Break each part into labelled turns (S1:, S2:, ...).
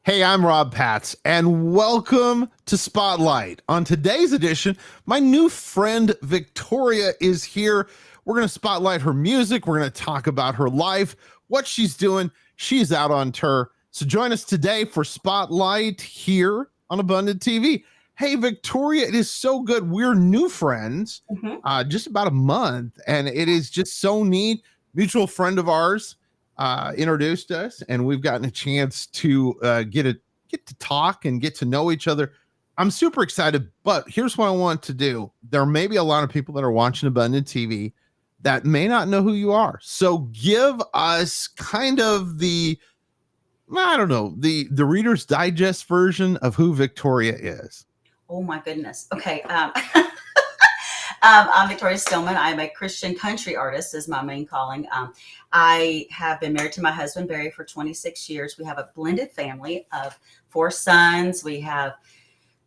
S1: Hey, I'm Rob Patz, and welcome to Spotlight. On today's edition, my new friend Victoria is here. We're going to spotlight her music. We're going to talk about her life, what she's doing. She's out on tour. So join us today for Spotlight here on Abundant TV. Hey, Victoria, it is so good. We're new friends, just about a month, and it is just so neat. Mutual friend of ours introduced us, and we've gotten a chance to get to talk and get to know each other. I'm super excited, but here's what I want to do. There may be a lot of people that are watching Abundant TV that may not know who you are. So give us kind of the Reader's Digest version of who Victoria is.
S2: Oh my goodness. Okay. I'm Victoria Steelman. I'm a Christian country artist is my main calling. I have been married to my husband, Barry, for 26 years. We have a blended family of 4 sons. We have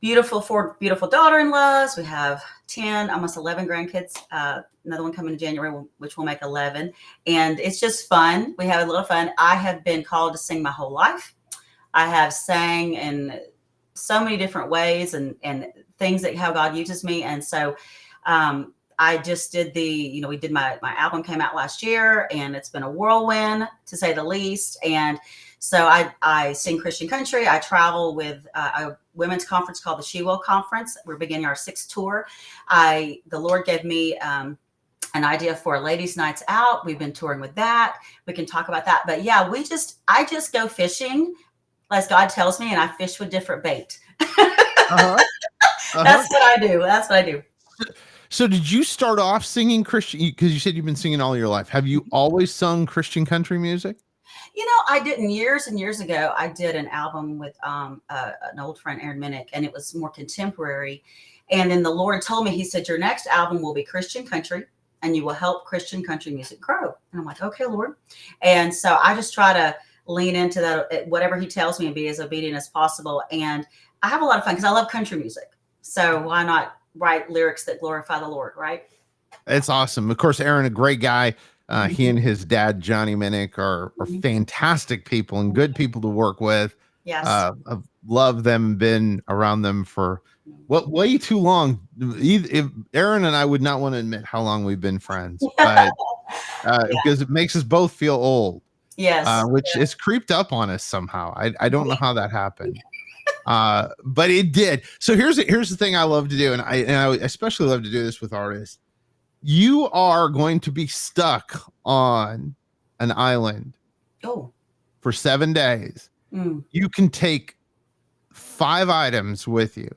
S2: 4 beautiful daughter-in-laws. We have 10, almost 11 grandkids. Another one coming in January, which will make 11. And it's just fun. We have a little fun. I have been called to sing my whole life. I have sang in so many different ways and things that how God uses me. And so I just did we did my album came out last year, and it's been a whirlwind to say the least. And so I sing Christian country. I travel with a women's conference called the She Will Conference. We're beginning our 6th tour. The Lord gave me an idea for a ladies' nights out. We've been touring with that. We can talk about that. But yeah, I just go fishing as God tells me, and I fish with different bait. That's what I do.
S1: So did you start off singing Christian? Because you said you've been singing all your life. Have you always sung Christian country music?
S2: I didn't. Years and years ago, I did an album with an old friend, Aaron Minnick, and it was more contemporary. And then the Lord told me, he said, your next album will be Christian country, and you will help Christian country music grow. And I'm like, okay, Lord. And so I just try to lean into that, whatever he tells me, and be as obedient as possible. And I have a lot of fun because I love country music. So why not write lyrics that glorify the Lord, right?
S1: It's awesome. Of course, Aaron, a great guy. He and his dad, Johnny Minnick, are fantastic people and good people to work with.
S2: Yes.
S1: I've loved them, been around them for way too long. Aaron and I would not want to admit how long we've been friends, but because it makes us both feel old.
S2: Yes.
S1: Which is creeped up on us somehow. I don't know how that happened. But it did. So here's the thing I love to do, and I especially love to do this with artists. You are going to be stuck on an island for 7 days. You can take 5 items with you.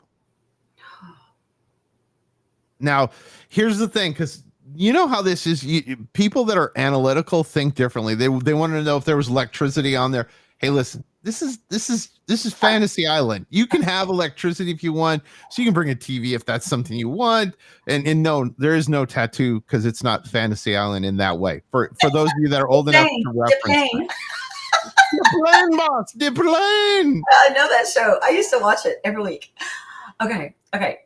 S1: Now, here's the thing, because you know how this is. People that are analytical think differently. They wanted to know if there was electricity on there. Hey, listen, this is Fantasy Island. You can have electricity if you want, so you can bring a TV if that's something you want. And no, there is no tattoo because it's not Fantasy Island in that way. For those of you that are old enough to reference. The plane, boss, the plane.
S2: I know that show. I used to watch it every week. Okay.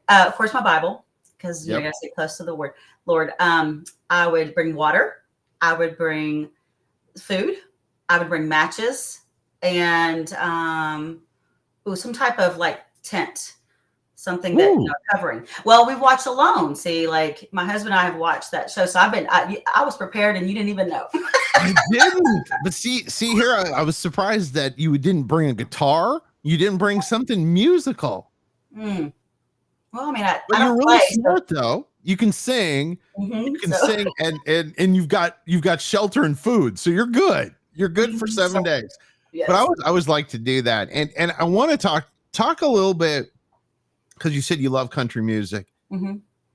S2: Of course, my Bible, because you gotta stay close to the word. Lord, I would bring water. I would bring food. I would bring matches. And some type of like tent, something that covering. Well, we've watched Alone. See, like my husband and I have watched that show, so I was prepared, and you didn't even know.
S1: I didn't. But see here, I was surprised that you didn't bring a guitar. You didn't bring something musical.
S2: Well, I mean, I
S1: you're really smart though. You can sing. You can sing, and you've got shelter and food, so you're good. You're good for 7 days. Yes. But I always like to do that. And I want to talk a little bit, because you said you love country music.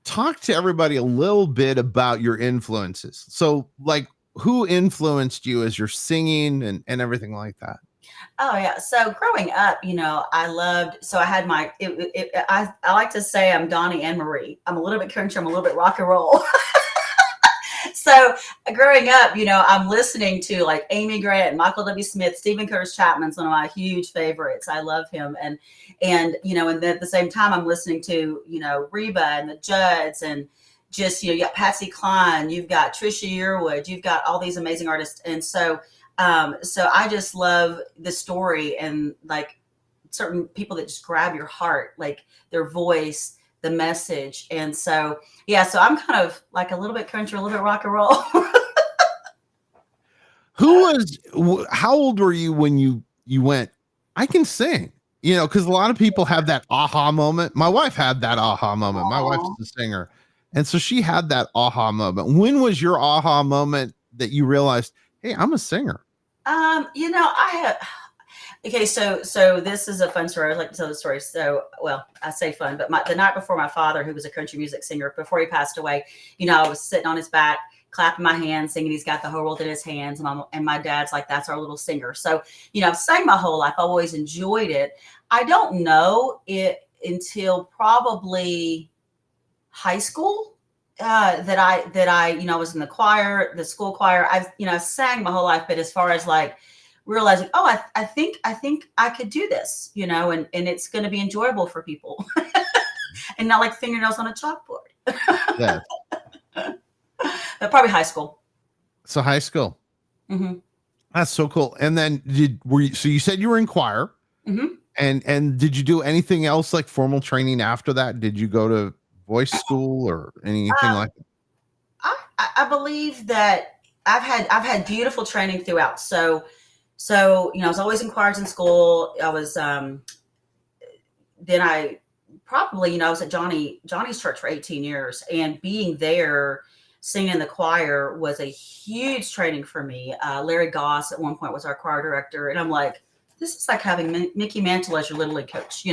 S1: Talk to everybody a little bit about your influences. So like, who influenced you as you're singing and everything like that?
S2: Oh yeah. So growing up, I loved, so I had I like to say I'm Donnie and Marie. I'm a little bit country. I'm a little bit rock and roll. So growing up, I'm listening to like Amy Grant, Michael W. Smith, Stephen Curtis Chapman's one of my huge favorites. I love him. And then at the same time, I'm listening to, Reba and the Judds, and just, you got Patsy Cline, you've got Trisha Yearwood, you've got all these amazing artists. And so I just love the story and like certain people that just grab your heart, like their voice, the message. And so, yeah, so I'm kind of like a little bit country, a little bit rock and roll.
S1: How old were you when you went, I can sing? You know, because a lot of people have that aha moment. My wife had that aha moment. My wife's
S2: Aw.
S1: a singer. And so she had that aha moment. When was your aha moment that you realized, hey, I'm a singer?
S2: I have. Okay, so this is a fun story. I like to tell the story. So, well, I say fun, but the night before, my father, who was a country music singer, before he passed away, I was sitting on his back, clapping my hands, singing "He's Got the Whole World in His Hands," and my dad's like, "That's our little singer." So, I've sang my whole life. I always enjoyed it. I don't know it until probably high school that I was in the choir, the school choir. I've sang my whole life, but as far as like realizing, oh, I think I could do this, and it's going to be enjoyable for people, and not like fingernails on a chalkboard.
S1: Yeah.
S2: But probably high school.
S1: So high school.
S2: Mm-hmm.
S1: That's so cool. And then so you said you were in choir,
S2: Mm-hmm.
S1: and did you do anything else like formal training after that? Did you go to voice school or anything like that?
S2: I believe that I've had beautiful training throughout. So I was always in choirs in school. I was then I was at Johnny's church for 18 years, and being there singing in the choir was a huge training for me. Larry Goss at one point was our choir director, and I'm like, this is like having Mickey Mantle as your little league coach.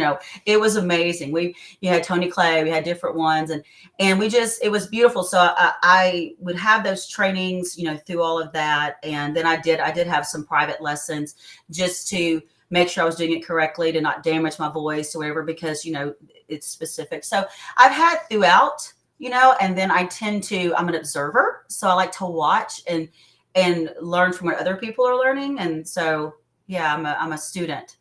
S2: It was amazing. You had Tony Clay, we had different ones, and it was beautiful. So I would have those trainings, through all of that. And then I did have some private lessons just to make sure I was doing it correctly, to not damage my voice or whatever, because, it's specific. So I've had throughout, and then I'm an observer. So I like to watch and learn from what other people are learning. And so, yeah, I'm a student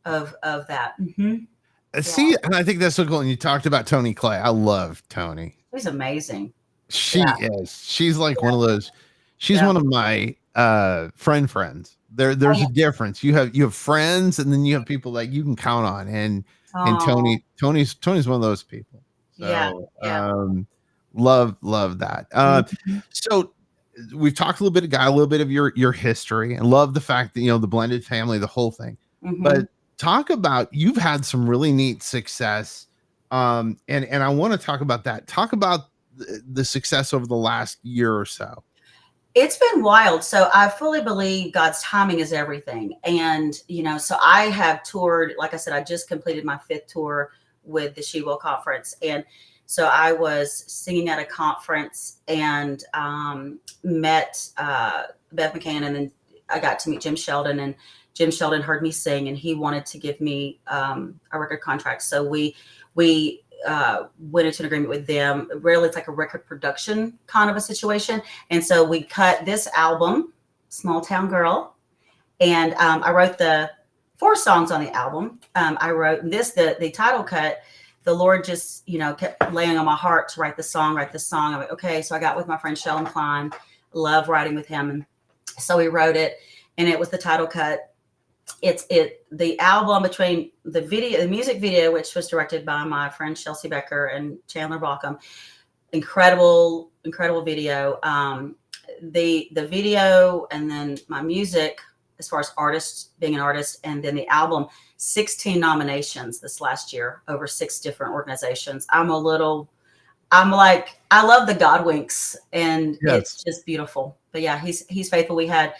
S2: of that. Mm-hmm.
S1: See, and I think that's so cool. And you talked about Tony Clay. I love Tony.
S2: She's amazing.
S1: She is. She's like one of those. She's one of my friends. There's a difference. You have friends, and then you have people that you can count on. And Tony's one of those people. So, love that. So we've talked a little bit of your history, and love the fact that the blended family, the whole thing.
S2: Mm-hmm.
S1: But talk about, you've had some really neat success, and I want to talk about that. Talk about the success over the last year or so.
S2: It's been wild. So I fully believe God's timing is everything. And, so I have toured, like I said, I just completed my 5th tour with the She Will Conference. And so I was singing at a conference and met Beth McCann, and then I got to meet Jim Sheldon, and Jim Sheldon heard me sing, and he wanted to give me a record contract. So we went into an agreement with them. Really, it's like a record production kind of a situation. And so we cut this album, Small Town Girl, and I wrote the 4 songs on the album. I wrote the title cut. The Lord just, kept laying on my heart to write the song. I'm like, okay. So I got with my friend Sheldon Klein, love writing with him. And so we wrote it, and it was the title cut. The album, between the music video, which was directed by my friend Chelsea Becker and Chandler Bauckham. Incredible video. The video, and then my music, as far as being an artist, and then the album, 16 nominations this last year, over 6 different organizations. I love the God winks, and It's just beautiful. But yeah, he's faithful. We had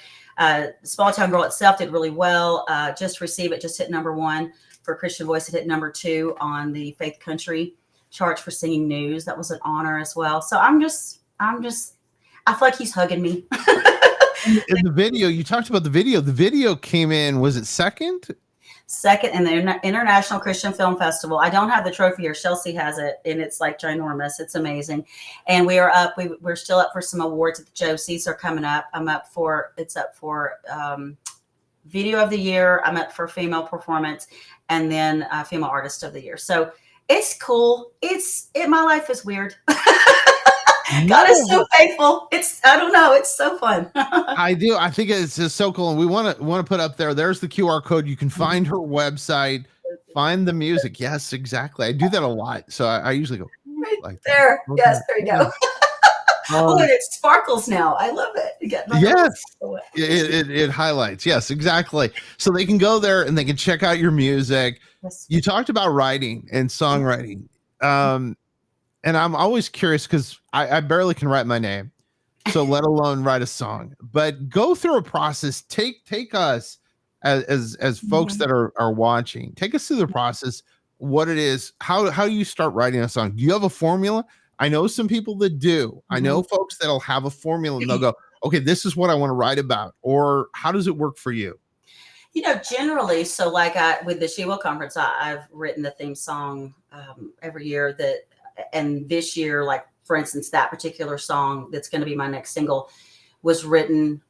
S2: Small Town Girl itself did really well. Just Receive It just hit number 1 for Christian Voice. It hit number 2 on the Faith Country charts for singing news. That was an honor as well. So I feel like he's hugging me.
S1: In the video, you talked about the video came in, was it second
S2: in the International Christian Film Festival. I don't have the trophy here. Chelsea has it, and it's like ginormous. It's amazing. And we are up. We're still up for some awards. The Josies are coming up. It's up for Video of the Year. I'm up for Female Performance, and then Female Artist of the Year. So it's cool. My life is weird. God is so faithful. I don't know. It's so fun.
S1: I do. I think it's just so cool. And we want to put up there's the QR code. You can find her website. Find the music. Yes, exactly. I do that a lot. So I usually go
S2: Right
S1: like that.
S2: there. Yes,
S1: Okay.
S2: there you
S1: Yeah.
S2: go. Oh, and it sparkles now. I love it. You get my
S1: Yes.
S2: little-
S1: It highlights. Yes, exactly. So they can go there and they can check out your music.
S2: Yes.
S1: You talked about writing and songwriting. And I'm always curious because I barely can write my name. So let alone write a song. But go through a process. Take us as folks
S2: Mhm.
S1: that are watching. Take us through the process, what it is, how you start writing a song. Do you have a formula? I know some people that do. I know
S2: Mhm.
S1: folks that'll have a formula and they'll go, okay, this is what I want to write about. Or how does it work for you?
S2: Generally, so like with the She Will conference, I've written the theme song every year and this year, like for instance, that particular song that's going to be my next single was written.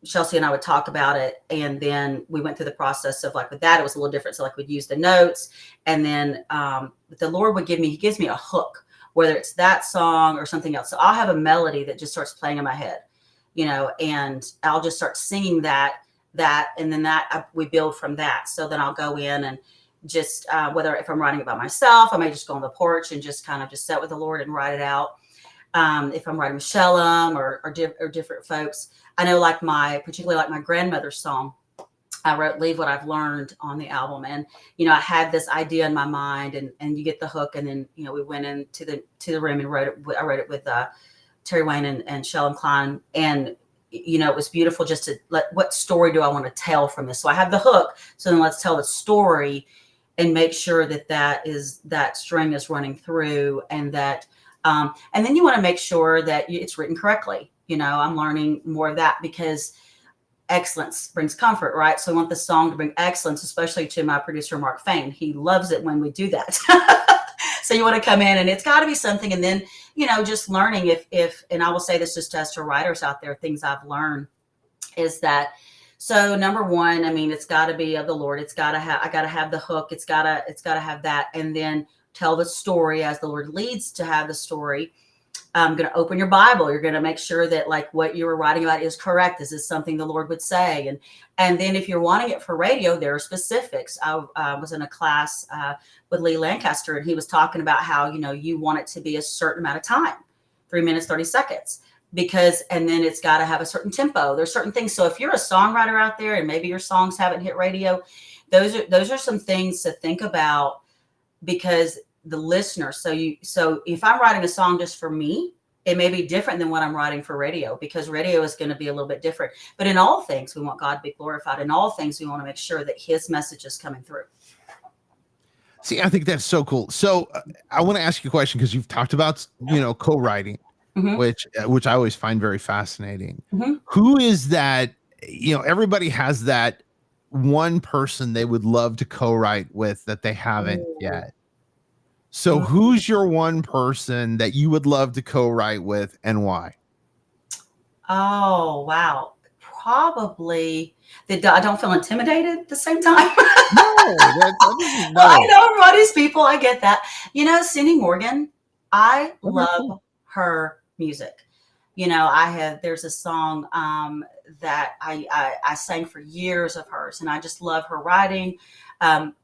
S2: Chelsea and I would talk about it, and then we went through the process of like with that, it was a little different. So like we'd use the notes, and then the Lord would he gives me a hook, whether it's that song or something else. So I'll have a melody that just starts playing in my head, and I'll just start singing that, and then we build from that. So then I'll go in and just whether if I'm writing it by myself, I may just go on the porch and just kind of just sit with the Lord and write it out. If I'm writing with Shalom or different folks, I know particularly like my grandmother's song, I wrote "Leave What I've Learned" on the album, and I had this idea in my mind, and you get the hook, and then we went into the room and wrote it. I wrote it with Terry Wayne and Shalom Klein, and it was beautiful just to what story do I want to tell from this? So I have the hook, so then let's tell the story and make sure that string is running through, and that and then you want to make sure that it's written correctly. I'm learning more of that because excellence brings comfort, right? So I want the song to bring excellence, especially to my producer, Mark Fain. He loves it when we do that. So you want to come in and it's got to be something. And then, just learning and I will say this just as to writers out there, things I've learned is that, so number one, I mean, it's got to be of the Lord. I got to have the hook. It's got to have that. And then tell the story as the Lord leads to have the story. I'm going to open your Bible. You're going to make sure that like what you were writing about is correct. Is this something the Lord would say? And then if you're wanting it for radio, there are specifics. I was in a class with Lee Lancaster, and he was talking about how, you want it to be a certain amount of time, 3 minutes, 30 seconds, and then it's got to have a certain tempo. There's certain things. So if you're a songwriter out there and maybe your songs haven't hit radio, those are some things to think about, because the listener. So if I'm writing a song just for me, it may be different than what I'm writing for radio, because radio is going to be a little bit different. But in all things, we want God to be glorified. In all things, we want to make sure that his message is coming through.
S1: See, I think that's so cool. So I want to ask you a question, because you've talked about, co-writing,
S2: Mm-hmm.
S1: which I always find very fascinating.
S2: Mm-hmm.
S1: Who is that? Everybody has that one person they would love to co-write with that they haven't yet. So who's your one person that you would love to co-write with, and why?
S2: Oh, wow. Probably that I don't feel intimidated at the same time.
S1: No.
S2: I know everybody's people. I get that. Cindy Morgan, I love her music. There's a song that I sang for years of hers, and I just love her writing.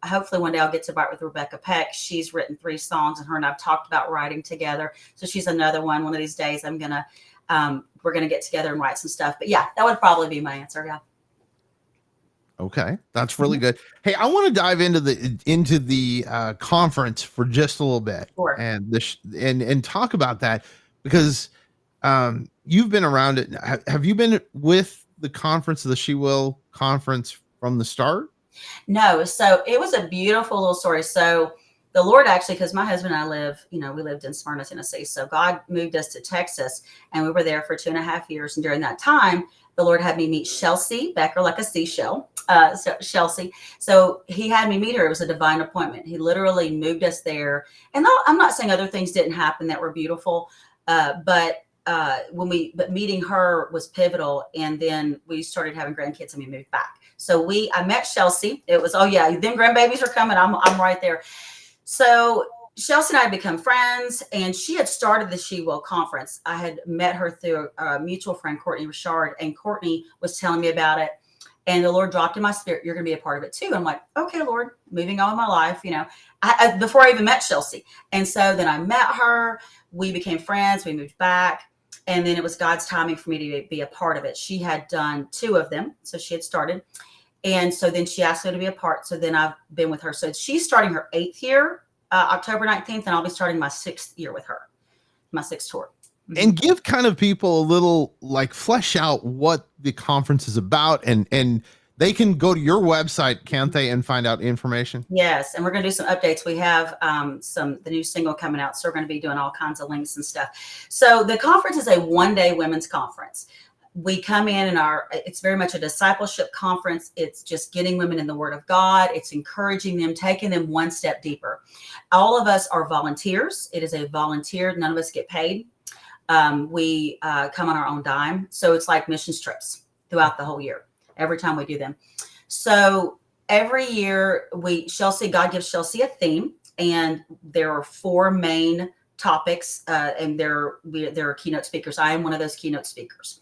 S2: Hopefully one day I'll get to write with Rebecca Peck. She's written 3 songs, and her and I've talked about writing together. So she's another one. One of these days we're going to get together and write some stuff. But yeah, that would probably be my answer. Yeah.
S1: Okay. That's really good. Hey, I want to dive into the conference for just a little bit.
S2: Sure.
S1: And and talk about that, because you've been around it. Have you been with the conference, the She Will conference, from the start?
S2: No. So it was a beautiful little story. So the Lord actually, because my husband and I we lived in Smyrna, Tennessee. So God moved us to Texas, and we were there for 2.5 years. And during that time, the Lord had me meet Chelsea Becker, like a seashell. So Chelsea. So he had me meet her. It was a divine appointment. He literally moved us there. And I'm not saying other things didn't happen that were beautiful, but meeting her was pivotal. And then we started having grandkids, and we moved back. So I met Chelsea. It was, oh yeah, them grandbabies are coming. I'm right there. So Chelsea and I had become friends, and she had started the She Will conference. I had met her through a mutual friend, Courtney Richard, and Courtney was telling me about it. And the Lord dropped in my spirit, you're going to be a part of it too. I'm like, okay, Lord, moving on in my life, before I even met Chelsea. And so then I met her, we became friends, we moved back. And then it was God's timing for me to be a part of it. She had done 2 of them. So she had started. And so then she asked me to be a part. So then I've been with her. So she's starting her 8th year, October 19th. And I'll be starting my 6th year with her, my 6th tour.
S1: And give kind of people a little, like, flesh out what the conference is about, and they can go to your website, can't they, and find out information?
S2: Yes, and we're going to do some updates. We have the new single coming out, so we're going to be doing all kinds of links and stuff. So the conference is a one-day women's conference. We come in and it's very much a discipleship conference. It's just getting women in the Word of God. It's encouraging them, taking them one step deeper. All of us are volunteers. It is a volunteer. None of us get paid. We come on our own dime. So it's like missions trips throughout the whole year, every time we do them. So every year God gives Chelsea a theme, and there are 4 main topics, and there are keynote speakers. I am one of those keynote speakers.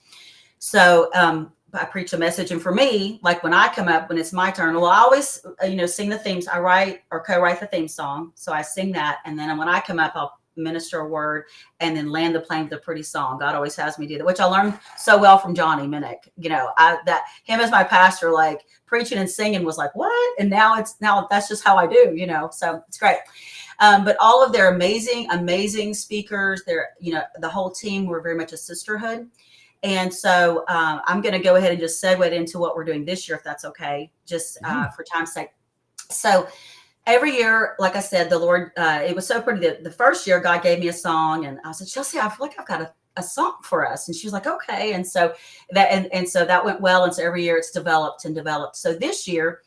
S2: So I preach a message, and for me, like when I come up, when it's my turn, well, I always, sing the themes. I write or co-write the theme song. So I sing that. And then when I come up, I'll minister a word and then land the plane with a pretty song. God always has me do that, which I learned so well from Johnny Minnick. Him as my pastor, like preaching and singing was like, what? And now that's just how I do, so it's great. But all of their amazing speakers, the whole team, we're very much a sisterhood. And so I'm going to go ahead and just segue into what we're doing this year, if that's okay, just for time's sake. So every year, like I said, the Lord, it was so pretty that the first year God gave me a song, and I said, Chelsea, I feel like I've got a song for us. And she was like, okay. And so that went well. And so every year it's developed and developed. So this year,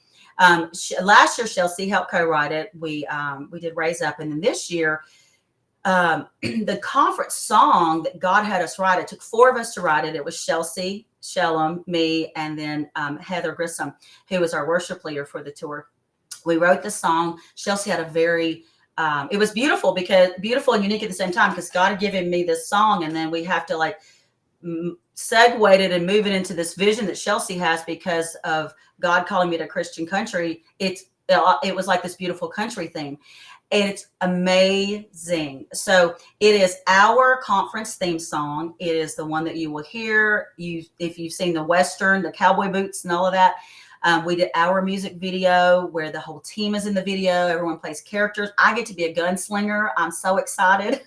S2: last year, Chelsea helped co-write it. We did Raise Up. And then this year, the conference song that God had us write, it took 4 of us to write it. It was Chelsea, Shellum, me, and then Heather Grissom, who was our worship leader for the tour. We wrote the song. Chelsea had a very, it was beautiful and unique at the same time, because God had given me this song, and then we have to like segue it and move it into this vision that Chelsea has because of God calling me to Christian country. It was like this beautiful country thing. And it's amazing. So it is our conference theme song. It is the one that you will hear. If you've seen the Western, the cowboy boots and all of that. We did our music video where the whole team is in the video. Everyone plays characters. I get to be a gunslinger. I'm so excited.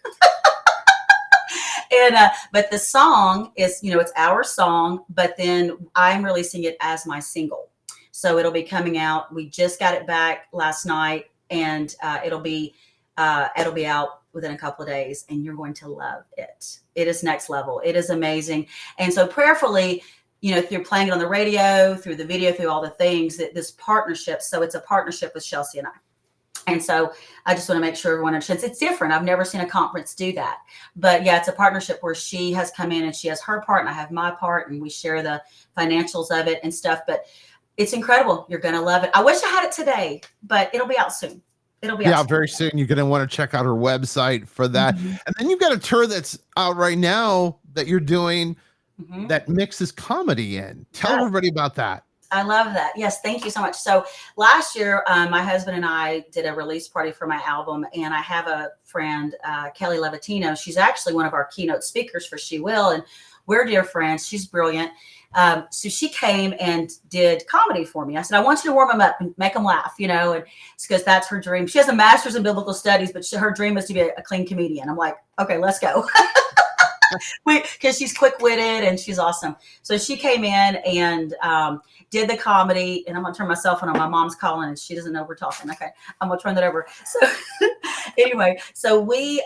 S2: But the song is, it's our song, but then I'm releasing it as my single. So it'll be coming out. We just got it back last night. And it'll be out within a couple of days, and you're going to love it. It is next level. It is amazing. And so prayerfully, if you're playing it on the radio, through the video, through all the things, that this partnership. So it's a partnership with Chelsea and I. And so I just want to make sure everyone understands it's different. I've never seen a conference do that. But yeah, it's a partnership where she has come in and she has her part and I have my part, and we share the financials of it and stuff. But it's incredible. You're going to love it. I wish I had it today, but it'll be out soon.
S1: Very soon. You're going to want to check out her website for that. Mm-hmm. And then you've got a tour that's out right now that you're doing that mixes comedy in. Tell everybody about that.
S2: I love that. Yes. Thank you so much. So last year, my husband and I did a release party for my album, and I have a friend, Kelly Levatino. She's actually one of our keynote speakers for She Will, and we're dear friends. She's brilliant. So she came and did comedy for me. I said, I want you to warm them up and make them laugh, and it's because that's her dream. She has a master's in biblical studies, but her dream is to be a clean comedian. I'm like, okay, let's go. Because she's quick-witted and she's awesome. So she came in and did the comedy, and I'm going to turn my cell phone on. My mom's calling and she doesn't know we're talking. Okay, I'm going to turn that over. So anyway, so we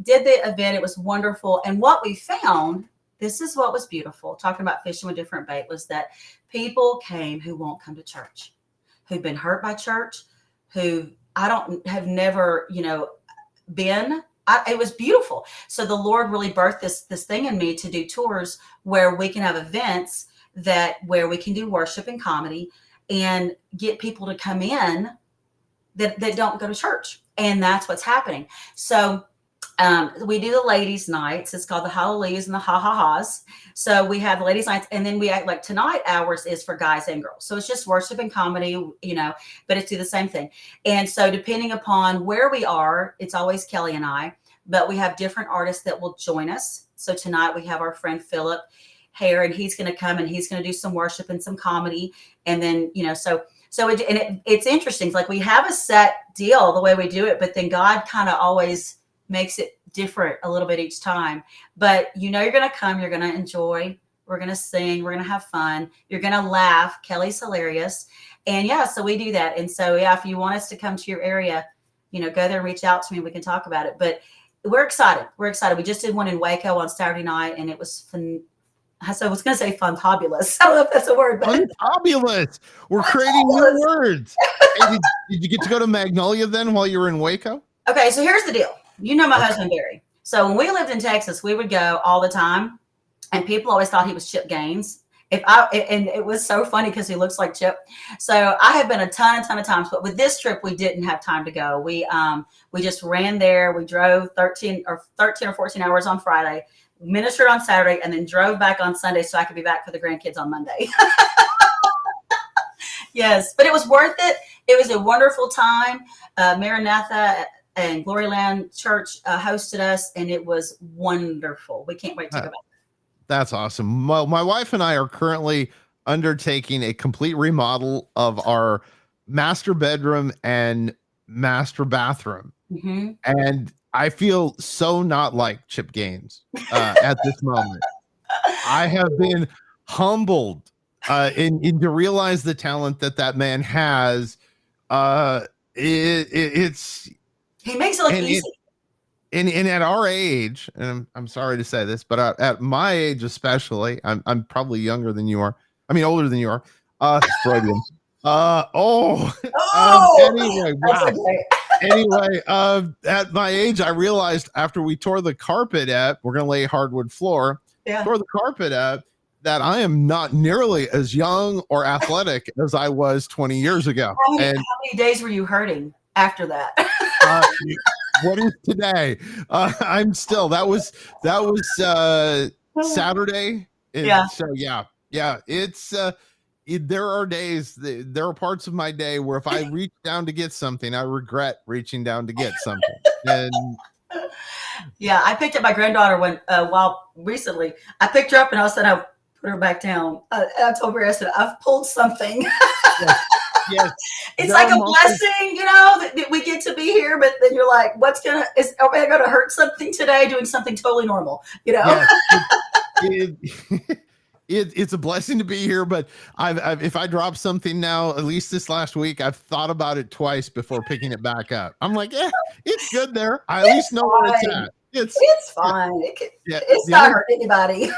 S2: did the event. It was wonderful. And what we found, this is what was beautiful, talking about fishing with different bait, was that people came who won't come to church, who've been hurt by church, who have never, been. It was beautiful. So the Lord really birthed this thing in me to do tours where we can have events where we can do worship and comedy and get people to come in that don't go to church. And that's what's happening. So We do the ladies' nights. It's called the Hallelujahs and the Ha Ha Ha's. So we have the ladies' nights, and then we act like tonight hours is for guys and girls. So it's just worship and comedy, but it's do the same thing. And so depending upon where we are, it's always Kelly and I, but we have different artists that will join us. So tonight we have our friend Philip Hare, and he's going to come and he's going to do some worship and some comedy. And then, it's interesting. It's like we have a set deal the way we do it, but then God kind of always makes it different a little bit each time. But you're going to come, you're going to enjoy, we're going to sing, we're going to have fun, you're going to laugh. Kelly's hilarious. And so we do that. And so, if you want us to come to your area, go there and reach out to me. We can talk about it. But we're excited. We just did one in Waco on Saturday night, and it was fun. So I was going to say fantabulous. I don't know if that's a word. But
S1: fantabulous. We're creating new words. Hey, did you get to go to Magnolia then while you were in Waco?
S2: Okay, so here's the deal. My husband, Barry. So when we lived in Texas, we would go all the time, and people always thought he was Chip Gaines. And it was so funny because he looks like Chip. So I have been a ton of times, but with this trip, we didn't have time to go. We just ran there. We drove 13 or 14 hours on Friday, ministered on Saturday, and then drove back on Sunday so I could be back for the grandkids on Monday. Yes, but it was worth it. It was a wonderful time. Maranatha and Gloryland Church hosted us, and it was wonderful. We can't wait to go back.
S1: That's awesome. My wife and I are currently undertaking a complete remodel of our master bedroom and master bathroom. Mm-hmm. And I feel so not like Chip Gaines at this moment. I have been humbled in to realize the talent that man has. It's
S2: he makes it look easy.
S1: And at our age, and I'm sorry to say this, but at my age especially, I'm probably younger than you are. I mean, older than you are. Freudian. Anyway, wow. Anyway, at my age, I realized after we tore the carpet we're going to lay hardwood floor, tore the carpet that I am not nearly as young or athletic as I was 20 years ago.
S2: How many days were you hurting after that?
S1: What is today? I'm still, that was Saturday. So it's, there are days, there are parts of my day where if I reach down to get something, I regret reaching down to get something. And
S2: I picked up my granddaughter recently. I picked her up and I said, I put her back down. I told her, I said, I've pulled something.
S1: Yes.
S2: It's like a blessing, that we get to be here, but then you're like, is everybody going to hurt something today doing something totally normal, Yes,
S1: it's a blessing to be here, but if I drop something now, at least this last week, I've thought about it twice before picking it back up. I'm like, it's good there. I at least know where it's at.
S2: It's fine. It's not hurt anybody.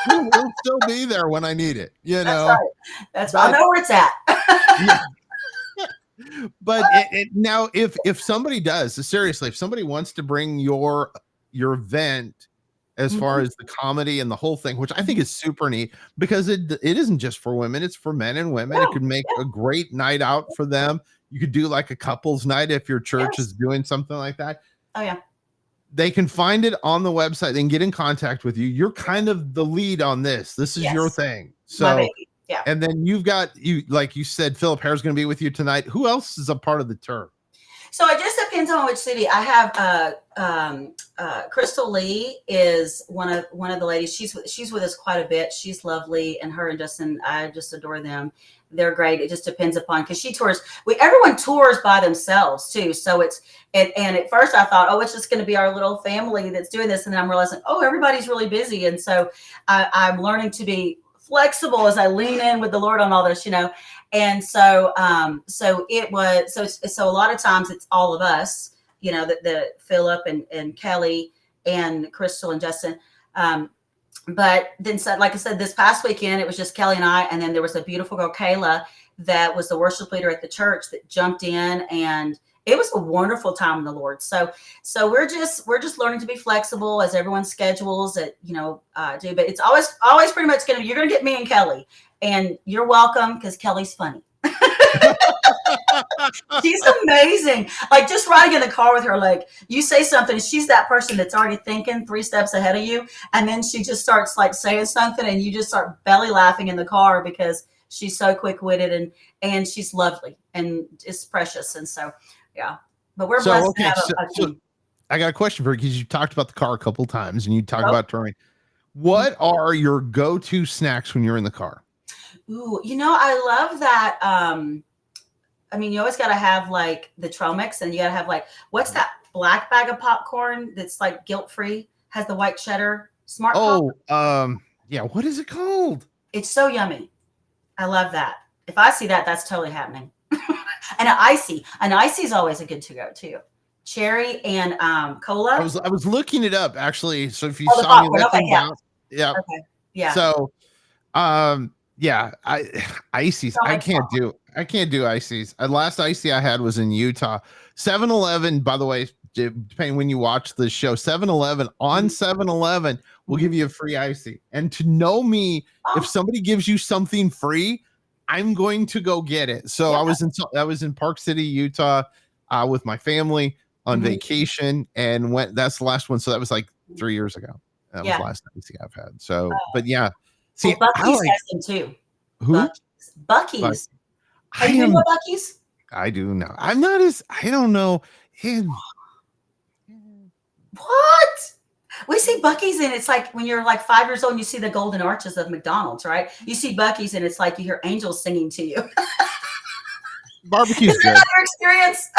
S1: It'll still be there when I need it.
S2: That's right. I know where it's at.
S1: But now, if somebody does, seriously, if somebody wants to bring your event as far as the comedy and the whole thing, which I think is super neat, because it isn't just for women, it's for men and women. It could make a great night out for them. You could do like a couples night if your church is doing something like that.
S2: Oh yeah.
S1: They can find it on the website. They can get in contact with you. You're kind of the lead on this. This is your thing. So, and then like you said, Philip Hare's going to be with you tonight. Who else is a part of the tour?
S2: So it just depends on which city. I have Crystal Lee is one of the ladies. She's with us quite a bit. She's lovely, and her and Justin, I just adore them. They're great. It just depends upon, because she tours. Everyone tours by themselves too. So and at first I thought, it's just going to be our little family that's doing this, and then I'm realizing, everybody's really busy, and so I'm learning to be flexible as I lean in with the Lord on all this, And so, so a lot of times it's all of us, the Philip and Kelly and Crystal and Justin. But then, like I said, this past weekend, it was just Kelly and I, and then there was a beautiful girl, Kayla, that was the worship leader at the church that jumped in, and it was a wonderful time in the Lord. So we're just learning to be flexible as everyone's schedules do, but it's always pretty much you're going to get me and Kelly, and you're welcome, because Kelly's funny. She's amazing. Like just riding in the car with her, like you say something, she's that person that's already thinking 3 steps ahead of you. And then she just starts like saying something and you just start belly laughing in the car because she's so quick witted and she's lovely and it's precious. And so, yeah, but we're blessed to have a team.
S1: I got a question for you because you talked about the car a couple of times and you talked about touring. What are your go-to snacks when you're in the car?
S2: Ooh, I love that. I mean, you always got to have like the trail mix and you got to have like, what's that black bag of popcorn that's like guilt-free, has the white cheddar smart pop?
S1: Yeah. What is it called?
S2: It's so yummy. I love that. If I see that, that's totally happening. And an icy is always a good to go too. Cherry and cola.
S1: I was looking it up actually. So if you
S2: the
S1: saw me
S2: popcorn.
S1: let
S2: Okay,
S1: them
S2: yeah.
S1: down, yeah.
S2: Okay. Yeah.
S1: So, yeah, ices. I can't do ices. Last icy I had was in Utah. 7-Eleven, by the way, depending when you watch the show, 7-Eleven on 7-Eleven will give you a free icy. And to know me, if somebody gives you something free, I'm going to go get it. So I was in Park City, Utah, with my family on vacation, and that's the last one. So that was like 3 years ago. That was the last icy I've had. So, but yeah. See,
S2: well, Buc-ee's has them too.
S1: Who?
S2: Buc-ee's. Are you know Buc-ee's?
S1: I do know. I'm not as, I don't know.
S2: What? We see Buc-ee's and it's like when you're like 5 years old and you see the golden arches of McDonald's, right? You see Buc-ee's and it's like you hear angels singing to you.
S1: Barbecue's
S2: good. Is that your experience?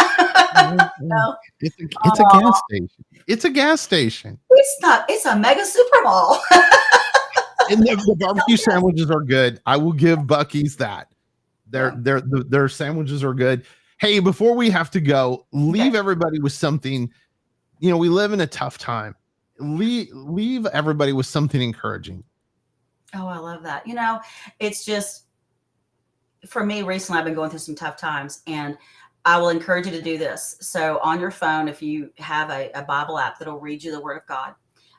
S2: No.
S1: It's a gas station. It's a gas station.
S2: It's not. It's a mega super mall.
S1: And the barbecue sandwiches are good. I will give Buc-ee's that. Their sandwiches are good. Hey, before we have to go, leave everybody with something. We live in a tough time. Leave everybody with something encouraging.
S2: Oh, I love that. It's just, for me, recently I've been going through some tough times, and I will encourage you to do this. So on your phone, if you have a Bible app that'll read you the Word of God,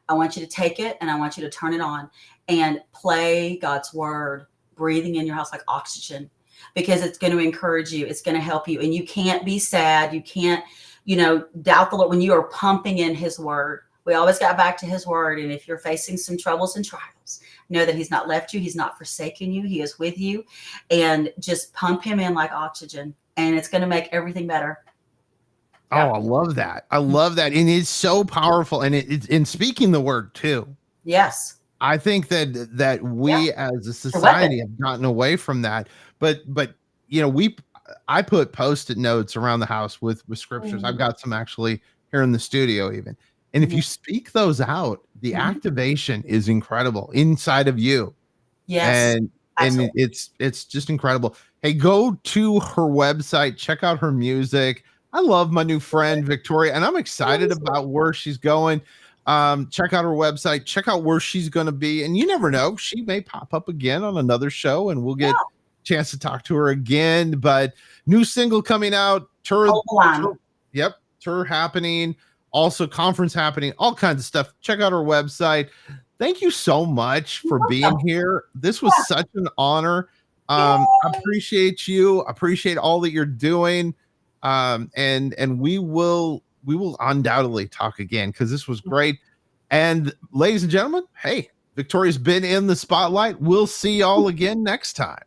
S2: I want you to take it and I want you to turn it on and play God's Word, breathing in your house like oxygen, because it's going to encourage you. It's going to help you. And you can't be sad. You can't, doubt the Lord when you are pumping in His Word. We always got back to His Word. And if you're facing some troubles and trials, know that He's not left you. He's not forsaken you. He is with you. And just pump Him in like oxygen. And it's going to make everything better.
S1: Oh, I love that. I love that. And it's so powerful. And it's in speaking the Word too.
S2: Yes.
S1: I think that we as a society have gotten away from that. But I put Post-it notes around the house with scriptures. I've got some actually here in the studio even. And if you speak those out, the activation is incredible inside of you.
S2: Yes.
S1: And it's just incredible. Hey, go to her website, check out her music. I love my new friend Victoria, and I'm excited about where she's going. Check out her website, check out where she's going to be. And you never know, she may pop up again on another show and we'll get a chance to talk to her again. But new single coming out, tour happening, also conference happening, all kinds of stuff. Check out her website. Thank you so much for being here. This was such an honor. I appreciate you. Appreciate all that you're doing. And we will undoubtedly talk again because this was great. And ladies and gentlemen, hey, Victoria's been in the spotlight. We'll see y'all again next time.